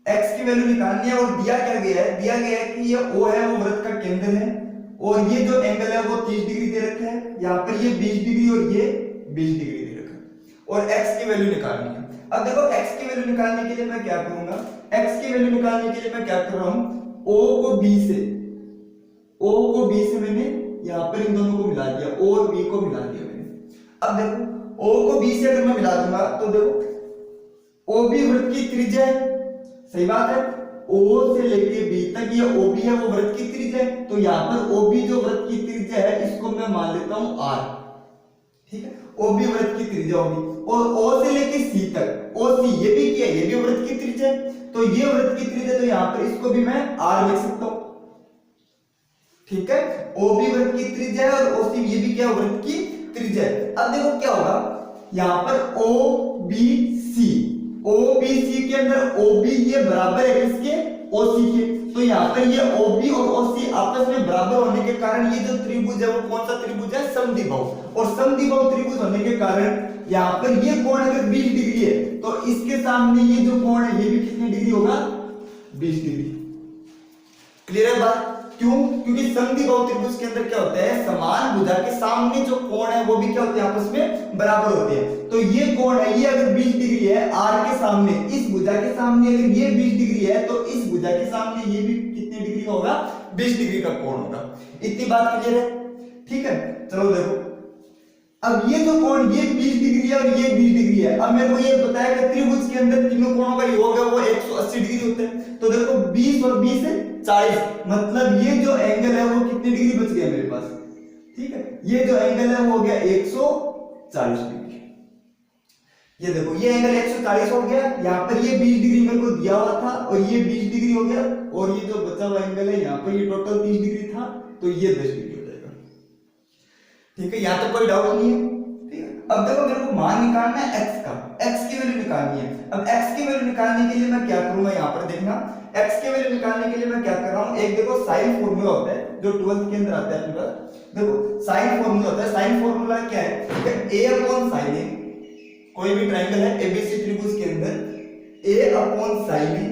x की value निकालनी है और दिया क्या गया है, दिया गया है कि ये O है वो वृत्त का केंद्र है और ये जो एंगल है वो 30 डिग्री दे रखा है, यहाँ पर ये 20 डिग्री और ये 20 डिग्री दे रखा है और x की वैल्यू निकालनी है। अब देखो x की वैल्यू निकालने के लिए मैं क्या करूंगा, x की वैल्यू निकालने के लिए मैं क्या कर रहा हूं, O को B से मैंने यहाँ पर इन दोनों को मिला दिया, O और B को मिला दिया मैंने। अब देखो O को B से अगर मैं मिला दूंगा तो देखो OB वृत्त की त्रिज्या है, सही बात है, O से लेके B तक ये OB है वो वृत्त की त्रिज्या है, तो यहाँ पर OB जो वृत्त की त्रिज्या है इसको मैं मान लेता हूं R, ठीक है, OB वृत्त की त्रिज्या होगी। और O से लेके C तक OC ये भी क्या है, ये भी वृत्त की त्रिज्या है, तो ये वृत्त की त्रिज्या, तो यहाँ पर इसको भी मैं R लिख सकता हूं, ठीक है, OB वृत्त की त्रिज्या है और OC ये भी क्या वृत्त की त्रिज्या है। अब देखो क्या होगा, यहाँ पर OBC के अंदर OB ये बराबर है किसके, OC के, तो यहाँ पर ये OB और OC आपस में बराबर होने के कारण ये जो त्रिभुज है वो कौन सा त्रिभुज है, समद्विबाहु, और समद्विबाहु त्रिभुज होने के कारण यहाँ पर ये कोण अगर 20 डिग्री है तो इसके सामने ये जो कोण है ये भी कितनी डिग्री होगा, 20 डिग्री। क्लियर है बात, क्यों, क्योंकि समद्विबाहु त्रिभुज के अंदर क्या होता है, समान भुजा के सामने जो कोण है वो भी क्या होते हैं, आपस में बराबर होते हैं। तो ये कोण है ये अगर 20 डिग्री है R के सामने, इस भुजा के सामने अगर ये 20 डिग्री है तो इस भुजा के सामने ये भी कितने डिग्री का होगा, 20 डिग्री का कोण होगा। इतनी बात क्लियर है, ठीक है। चलो देखो अब ये जो कोण ये 20 डिग्री है और ये 20 डिग्री है, अब मेरे को ये बताया कि त्रिभुज के अंदर तीनों कोणों का योग है वो 180 डिग्री होता है, तो देखो 20 और 20 से 40, मतलब ये जो एंगल है वो कितनी डिग्री बच गया मेरे पास, ठीक है, ये जो एंगल है वो हो गया 140 डिग्री। ये देखो ये एंगल 140 हो गया, यहाँ पर ये 20 डिग्री मेरे को दिया हुआ था और ये 20 डिग्री हो गया, और ये जो बचा हुआ एंगल है यहाँ पर ये टोटल 30 डिग्री था, तो ये 10 डिग्री हो जाएगा, ठीक है, यहाँ तो कोई डाउट नहीं है, ठीक है। अब देखो मेरे को मान निकालना है x का, x की वैल्यू निकालनी है। अब x की वैल्यू निकालने के लिए मैं क्या करूंगा, यहाँ पर देखना x की वैल्यू निकालने के लिए मैं क्या कर रहा हूँ, एक देखो साइन फॉर्मूला होता है जो 12th के अंदर आता है अपने पास, देखो साइन फॉर्मूला होता है, साइन फॉर्मूला क्या है, a अपॉन साइन ए, कोई भी ट्रायंगल है एबीसी त्रिभुज के अंदर a अपॉन साइन ए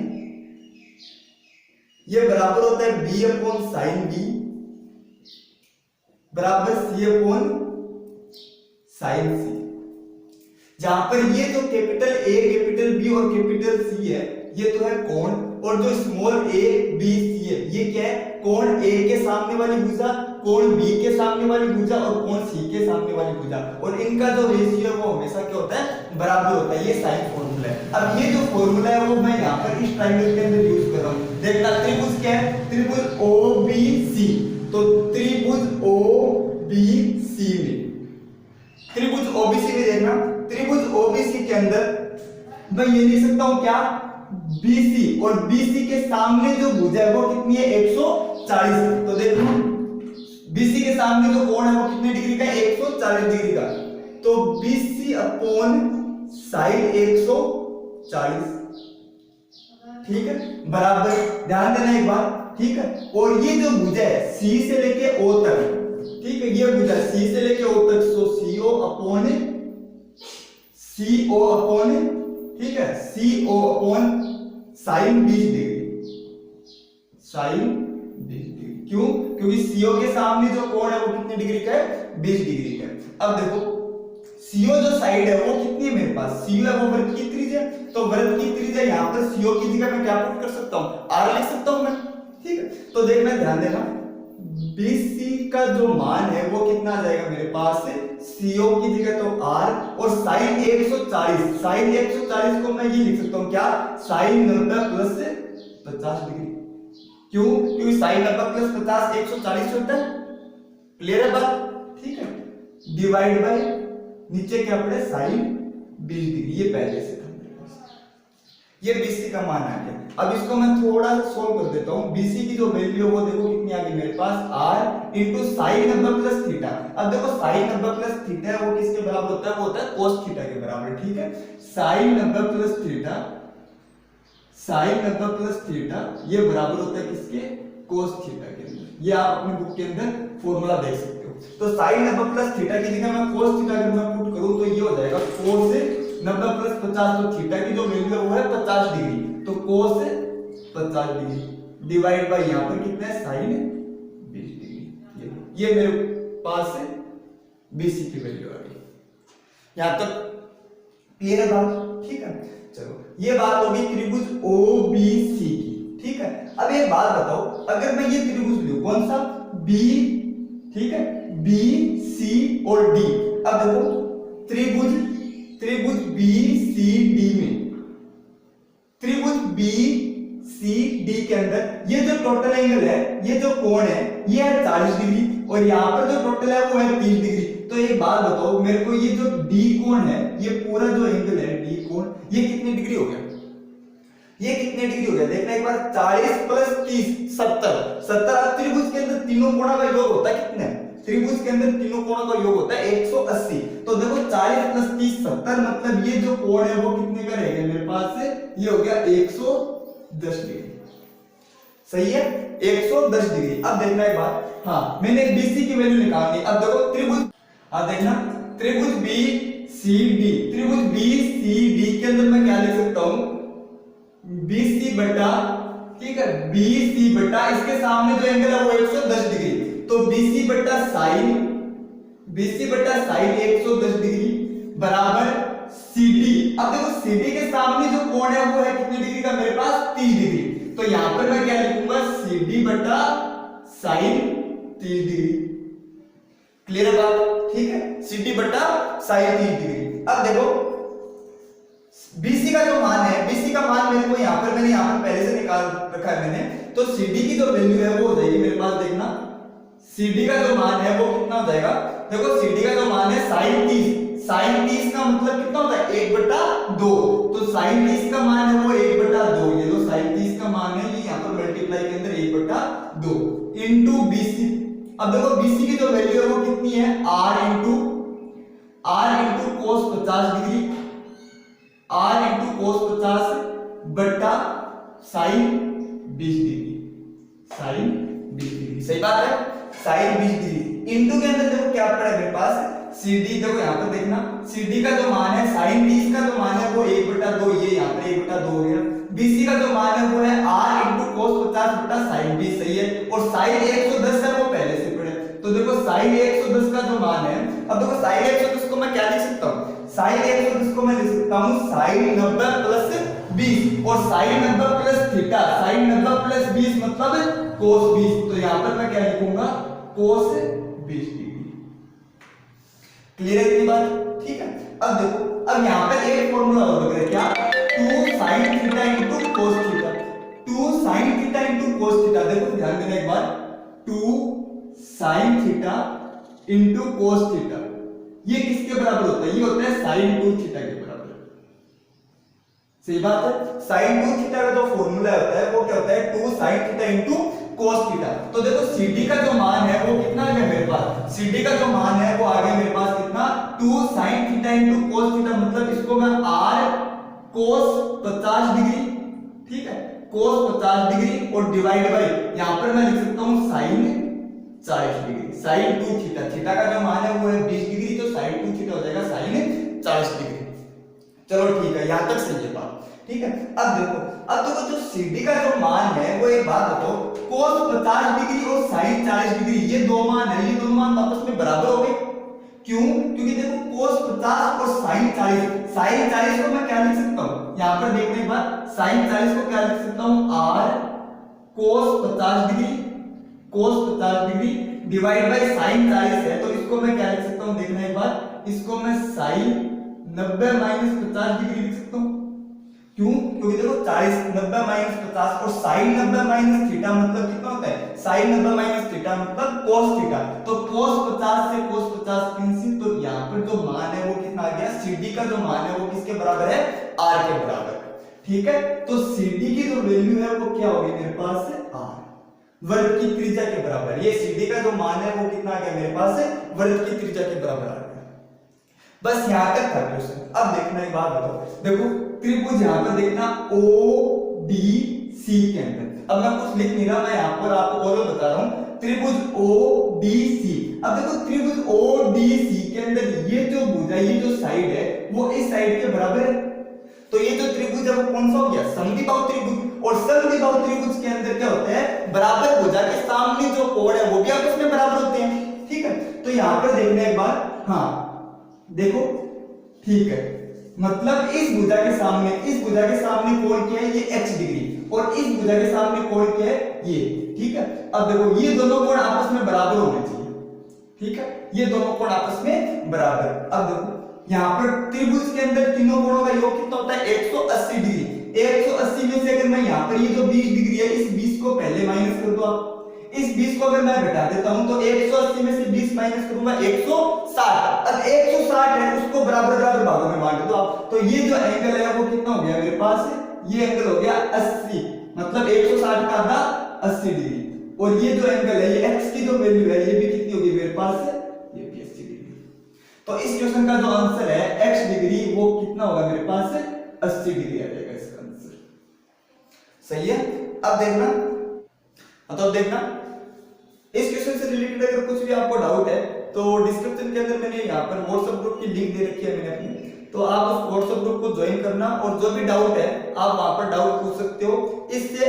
ये बराबर होता है b अपॉन साइन बी बराबर c अपॉन साइन सी, जहां पर ये जो कैपिटल A कैपिटल B और कैपिटल C है ये तो है कोण, और जो स्मॉल a b c है ये क्या है, कोण A के सामने वाली भुजा, कोण B के सामने वाली भुजा और कोण C के सामने वाली भुजा, और इनका जो रेशियो है वो हमेशा क्या होता है, बराबर होता है, ये साइन फॉर्मूला है। अब ये जो फॉर्मूला है वो मैं यहाँ पर इस ट्रायंगल के अंदर यूज कर रहा हूँ। देखना त्रिभुज क्या है, त्रिभुज OBC, तो त्रिभुज OBC में, त्रिभुज OBC में देखना, त्रिभुज OBC के अंदर मैं ये लिख सकता हूं क्या, BC, और BC के सामने जो भुजा है वो कितनी है, 140, तो देखो BC के सामने जो कोण है वो कितने डिग्री का है, 140 डिग्री का, तो BC अपॉन साइन 140, ठीक है, बराबर, ध्यान देना एक बात, ठीक है। और ये जो भुजा है C से लेके O तक, ठीक है, ये भुजा C से लेके O तक, सो CO अपॉन, ठीक है, CO upon sine 20 degree, sine 20 degree, क्यों, क्योंकि CO के सामने जो कोण है वो कितने डिग्री का है, 20 डिग्री का है। अब देखो CO जो साइड है वो कितनी है मेरे पास, CO है वो वृत्त की त्रिज्या, तो वृत्त की त्रिज्या यहाँ पर CO की जगह मैं क्या पुट कर सकता हूँ, R लिख सकता हूँ मैं, ठीक है। तो देखना, ध्यान देना, BC का जो मान है वो कितना आ जाएगा मेरे पास, CO की जगह तो R, और साइन 140, साइन 140 को मैं ये लिख सकता हूँ क्या, साइन 90 प्लस 50 डिग्री, क्यों, क्योंकि साइन 90 प्लस 50 140 होता है, क्लियर है बात, ठीक है, डिवाइड बाय नीचे क्या पड़े, साइन 20 डिग्री, ये पहले से था मेरे पास, ये BC का मान आ गया। अब इसको मैं थोड़ा सा सोल्व कर देता हूं, BC की जो वैल्यू है वो देखो कितनी आ गई मेरे पास, R into sine 90 plus theta. अब देखो साइन 90 प्लस थीटा है वो किसके बराबर होता है, वो होता है कोस थीटा के बराबर, ठीक है, sine 90 plus theta, sine 90 plus theta ये बराबर होता है किसके, कोस थीटा के अंदर, ये आप अपनी बुक के अंदर फॉर्मूला देख सकते हो। तो साइन 90 प्लस थीटा की जगह मैं कोस थीटा अगर मैं पुट करूं तो ये हो जाएगा कोस 90 प्लस 50, तो थीटा की जो वैल्यू है वो है 50 डिग्री, तो कोस 50 डिग्री डिवाइड बाय यहाँ पर कितना है साइन 20 डिग्री। ये मेरे पास है BC की वैल्यू आ गई। यहाँ तक क्लियर है बात? ठीक है, चलो ये बात होगी त्रिभुज OBC की। ठीक है, अब एक बात बताओ, अगर मैं ये त्रिभुज लूं कौन सा B, ठीक है, BC और D। अब देखो त्रिभुज BCD में त्रिभुज BCD के अंदर ये जो टोटल एंगल है, ये जो कोण है ये है 40 डिग्री और यहाँ पर जो टोटल है वो है 30 डिग्री। तो एक बात बताओ मेरे को, ये जो D कोण है, ये पूरा जो एंगल है D कोण, ये कितने डिग्री हो गया? ये कितने डिग्री हो गया देखना एक बार। 40 प्लस 30 70। अब त्रिभुज के अंदर तीनों कोणों का योग होता है कितने? त्रिभुज के अंदर तीनों कोणों का योग होता है 180। तो देखो 40 प्लस 30 70, मतलब ये जो कोण है वो कितने का रहेगा मेरे पास से? ये हो गया 110 डिग्री। सही है, 110 डिग्री। अब देखना एक बात, हाँ मैंने BC की वैल्यू निकालनी। अब देखो त्रिभुज, हाँ देखना त्रिभुज त्रिभुज BCD के अंदर मैं क्या लिख सकता हूं? BC बटा, ठीक है, BC बटा इसके सामने जो एंगल है वो 110 डिग्री, तो BC बटा साइन 110 डिग्री बराबर CD। अब देखो CD के सामने जो कोण है वो है कितने डिग्री का मेरे पास? 30 डिग्री। तो यहां पर मैं क्या लिखूंगा? CD बटा साइन 30 डिग्री। क्लियर है बात? ठीक है, CD बटा साइन 30 डिग्री। अब देखो BC का जो मान है, BC का मान मेरे को मैंने यहाँ पर पहले से निकाल रखा है मैंने। तो CD की जो वैल्यू है वो हो जाएगी मेरे पास, देखना CD का जो मान है वो कितना हो जाएगा? देखो CD का जो मान है साइन 30 का मतलब कितना होता है? 1/2। तो साइन 30 का मान है वो 1/2। ये लो साइन 30 का मान है, ये यहाँ पर मल्टीप्लाई के अंदर 1/2 इनटू BC। अब देखो BC की जो वैल्यू है वो कितनी है? R into cos 50 degree, R into cos 50 बटा साइन 20 डिग्री। सही बात है, साइन 20 डिग्री इंटू के अंदर देखो क्या पड़ा है मेरे पास? CD। देखो यहाँ पर देखना CD का जो मान है साइन 30 का जो मान है वो 1/2, ये यहाँ पर 1/2 हो गया। BC का जो मान है वो है R इंटू cos 50 बटा साइन 20। सही है, और साइन 110 है वो पहले से पड़े। तो देखो साइन 110 का जो मान है, अब देखो साइन 110 को मैं क्या लिख सकता हूँ? साइन 110 को मैं लिख सकता हूँ साइन 90 प्लस 20, और sine 90 plus theta, sine 90 plus 20 मतलब cos 20। तो यहाँ पर मैं क्या लिखूंगा? cos 20 degree. क्लियर है इतनी बात? ठीक है, अब देखो, अब यहाँ पर एक फॉर्मूला और लग रहा है क्या? 2 sin theta into cos theta, 2 sin theta into cos theta. देखो ध्यान देना एक बार, 2 sin theta into cos theta, ये किसके बराबर होता है? ये होता है sin 2 थीटा के बराबर। सही बात है, sin 2 थीटा का जो फॉर्मूला होता है वो क्या होता है? 2 sin theta into cos theta. तो देखो CD का जो मान है वो कितना आ गया मेरे पास? CD का जो मान है वो आ गया मेरे पास कितना? 2 sin theta into cos theta, मतलब इसको मैं R cos 50 डिग्री, ठीक है, cos 50 डिग्री और डिवाइड बाय यहां पर मैं लिख सकता हूं sin 40 degree. sin 2 theta, theta का जो मान है वो है 20 डिग्री, तो sin 2 थीटा हो जाएगा sin 40 डिग्री। चलो ठीक है, यहां तक सही है बात। ठीक है, अब देखो जो CD का जो मान है वो, एक बात बताओ, cos 50 डिग्री और sin 40 डिग्री ये दो मान है, ये दोनों मान आपस में बराबर हो गए। क्यों? क्योंकि देखो cos 50 और sin 40 को मैं क्या लिख सकता हूं? यहां पर देखने के बाद sin 40 को क्या लिख सकता हूं? R cos 50 degree divide by sin 40 है, तो इसको मैं क्या लिख सकता हूं? देखना एक बार, इसको मैं sin 90 माइनस 50 डिग्री लिख सकता हूं। क्यों? क्योंकि देखो 40 90 माइनस 50 और sin 90 माइनस थीटा मतलब कितना होता है? sin 90 माइनस थीटा मतलब cos थीटा। तो cos 50 से cos 50 कैंसिल, तो यहाँ पर जो मान है वो कितना आ गया? CD का जो मान है वो किसके बराबर है? R के बराबर। ठीक है, तो CD की जो वैल्यू है वो क्या होगी मेरे पास? R, वर्ग की त्रिज्या के बराबर। ये CD का जो मान है वो कितना आ गया मेरे पास? वर्ग की त्रिज्या के बराबर आ गया। बस यहां तक था क्वेश्चन। अब देखना एक बात बताओ, देखो त्रिभुज यहां पर देखना ODC के अंदर, अब मैं कुछ लिख नहीं रहा, मैं यहां पर आपको और बता रहा हूं, त्रिभुज ODC। अब देखो त्रिभुज ODC के अंदर ये जो भुजा, ये जो साइड है वो इस साइड के बराबर है। तो ये जो त्रिभुज है वो कौन सा हो गया? समद्विबाहु त्रिभुज। और समद्विबाहु त्रिभुज के अंदर क्या होता है, बराबर भुजा के सामने जो कोण है वो भी आपस में बराबर होते हैं, ठीक है। तो यहाँ पर देखना एक बार, हाँ देखो ठीक है, मतलब इस भुजा के सामने कोण क्या है, ये x डिग्री, और इस भुजा के सामने कोण क्या है, ये, ठीक है। अब देखो ये दोनों कोण आपस में बराबर होने चाहिए, ठीक है, ये दोनों कोण आपस में बराबर। अब देखो यहाँ पर त्रिभुज के अंदर तीनों कोणों का योग कितना होता है, 180 डिग्री। 180 में से अगर मैं यहाँ पर ये जो 20 डिग्री है, इस 20 को पहले माइनस कर दो आप, इस 20 को अगर मैं घटा देता हूं तो 180 में से 20 माइनस करूंगा 160। अब 160 है, उसको बराबर बराबर भागों में बांट दो आप, तो ये जो एंगल है वो कितना हो गया मेरे पास, ये एंगल हो गया 80, मतलब 160 का आधा 80 डिग्री। और ये जो एंगल है, ये x की जो वैल्यू है, ये भी कितनी होगी मेरे पास, ये भी 80 डिग्री। तो इस क्वेश्चन का जो आंसर है x डिग्री, वो कितना होगा मेरे पास, 80 डिग्री आ जाएगा इसका आंसर, सही है। अब देखना, तो अब देखना इस क्वेश्चन से रिलेटेड अगर कुछ भी आपको डाउट है तो डिस्क्रिप्शन के अंदर मैंने यहाँ पर व्हाट्सएप ग्रुप की लिंक दे रखी है मैंने अपनी, तो आप उस व्हाट्सएप ग्रुप को ज्वाइन करना और जो भी डाउट है आप वहां पर डाउट पूछ सकते हो। इससे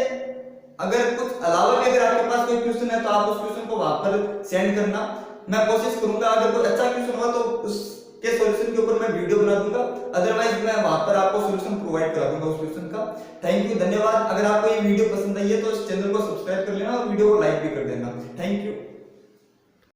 अगर कुछ अलावा भी अगर आपके पास कोई क्वेश्चन है तो आप उस क्वेश्चन को वहां पर सेंड करना, मैं कोशिश करूंगा अगर कोई अच्छा क्वेश्चन हुआ तो उसके सॉल्यूशन के ऊपर मैं वीडियो बना दूंगा, अदरवाइज मैं वहां पर आपको सॉल्यूशन प्रोवाइड करा दूंगा उस क्वेश्चन का। थैंक यू, धन्यवाद। अगर आपको ये वीडियो पसंद आई है तो इस चैनल को सब्सक्राइब कर लेना और वीडियो को लाइक भी कर देना। Thank you.